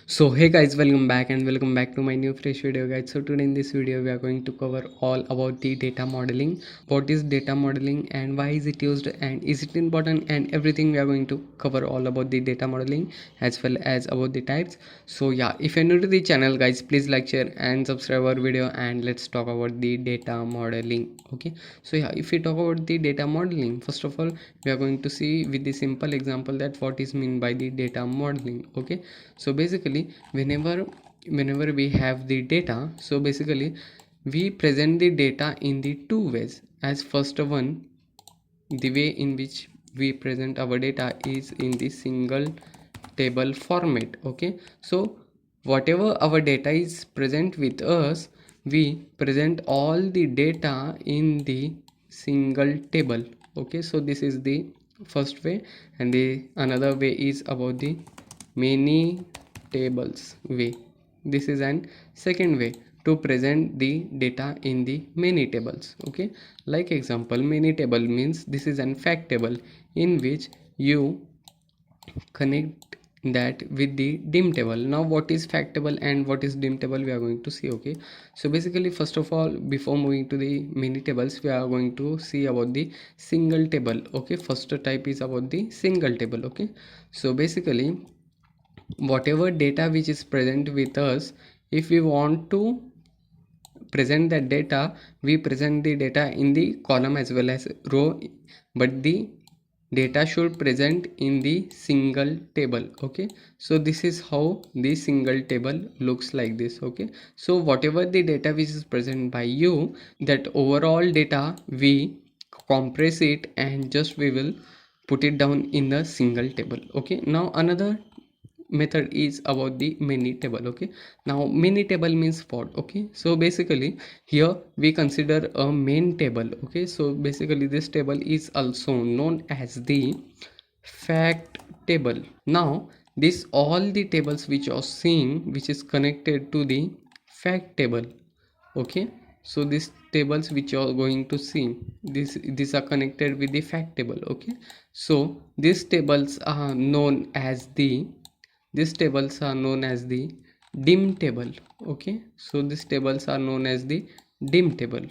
So hey guys, welcome back and welcome back to my new fresh video guys. So today in this video we are going to cover all about the data modeling. What is data modeling and why is it used and is it important, and everything we are going to cover all about the data modeling as well as about the types. So yeah, if you're new to the channel guys, please like, share and subscribe our video, and let's talk about the data modeling. Okay, so yeah, if we talk about the data modeling, first of all we are going to see with the simple example that what is mean by the data modeling. Okay, so basically whenever we have the data, so basically we present the data in the two ways. As first one, the way in which we present our data is in the single table format. Okay, so whatever our data is present with us, we present all the data in the single table. Okay, so this is the first way, and the another way is about the many tables way. This is an second way to present the data in the many tables. Okay, like example, many table means this is an fact table in which you connect that with the dim table. Now what is fact table and what is dim table we are going to see. Okay, so basically first of all, before moving to the many tables, we are going to see about the single table. Okay, first type is about the single table. Okay, so basically whatever data which is present with us, if we want to present that data, we present the data in the column as well as row, but the data should present in the single table. Okay, so this is how the single table looks like this. Okay, so whatever the data which is present by you, that overall data we compress it and just we will put it down in the single table. Okay, now another method is about the many table. Okay, now many table means what? Okay, so basically here we consider a main table. Okay, so basically this table is also known as the fact table. Now this all the tables which are seeing which is connected to the fact table. Okay, so these tables which you are going to see, these are connected with the fact table. Okay, so these tables are known as the these tables are known as the dim table. Okay, so these tables are known as the dim table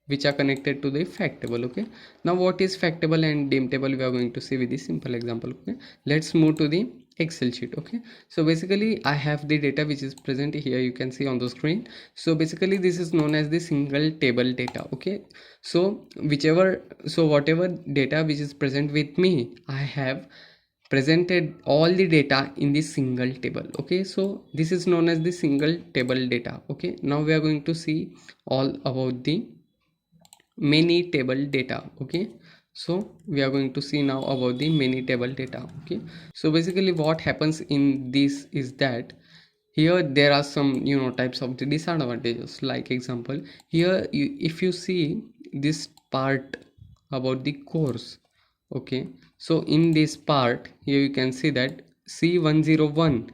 which are connected to the fact table. Okay, now what is fact table and dim table we are going to see with this simple example. Okay, let's move to the excel sheet. Okay, so basically I have the data which is present here, you can see on the screen. So basically this is known as the single table data. Okay, so whatever data which is present with me, I have presented all the data in the single table. Okay, so this is known as the single table data. Okay, now we are going to see all about the many table data. Okay, so we are going to see now about the many table data. Okay, so basically what happens in this is that here there are some types of the disadvantages. Like example, here if you see this part about the course. Okay, so in this part here you can see that C101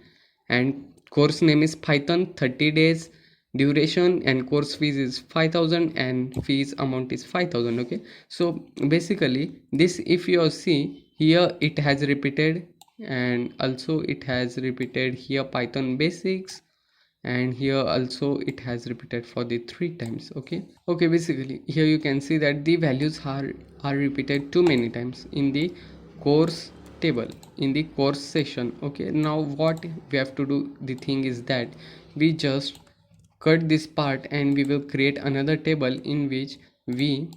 and course name is Python, 30 days duration, and course fees is 5,000 and fees amount is 5,000. Okay, so basically this, if you see here, it has repeated, and also it has repeated here Python basics, and here also it has repeated for the 3 times. Okay, basically here you can see that the values are repeated too many times in the course table, in the course session. Okay, now what we have to do, the thing is that we just cut this part and we will create another table in which we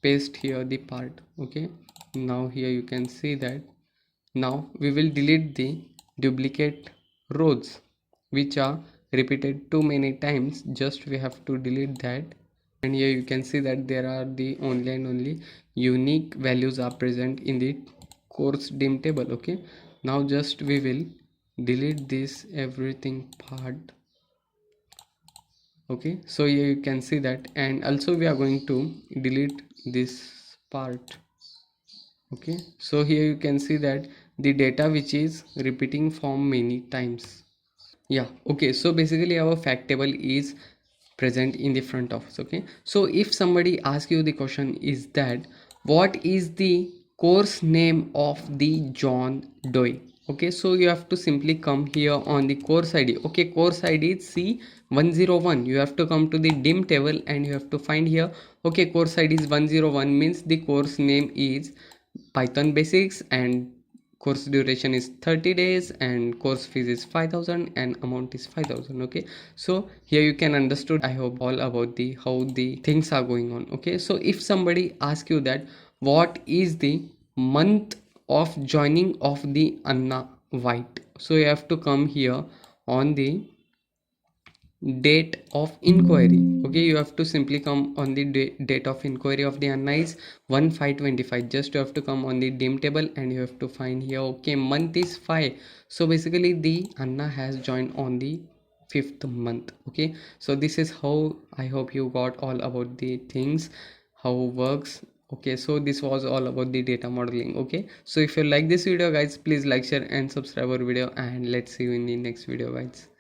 paste here the part. Okay, now here you can see that now we will delete the duplicate rows which are repeated too many times. Just we have to delete that, and here you can see that there are the only and only unique values are present in the course dim table. Okay, now just we will delete this everything part. Okay, so here you can see that, and also we are going to delete this part. Okay, so here you can see that the data which is repeating from many times. Yeah, okay, so basically our fact table is present in the front office. Okay, so if somebody asks you the question is that what is the course name of the John Doe. Okay, so you have to simply come here on the course id. Okay, course id is C101. You have to come to the dim table and you have to find here. Okay, course id is 101, means the course name is Python basics and course duration is 30 days and course fees is 5,000 and amount is 5,000. Okay, so here you can understood, I hope, all about the how the things are going on. Okay, so if somebody asks you that what is the month of joining of the Anna White, so you have to come here on the date of inquiry. Okay, you have to simply come on the date of inquiry of the Anna is 1/5/25. Just you have to come on the dim table and you have to find here. Okay, month is 5, so basically the Anna has joined on the 5th month. Okay, so this is how, I hope you got all about the things how works. Okay, so this was all about the data modeling. Okay, so if you like this video guys, please like, share and subscribe our video, and let's see you in the next video guys.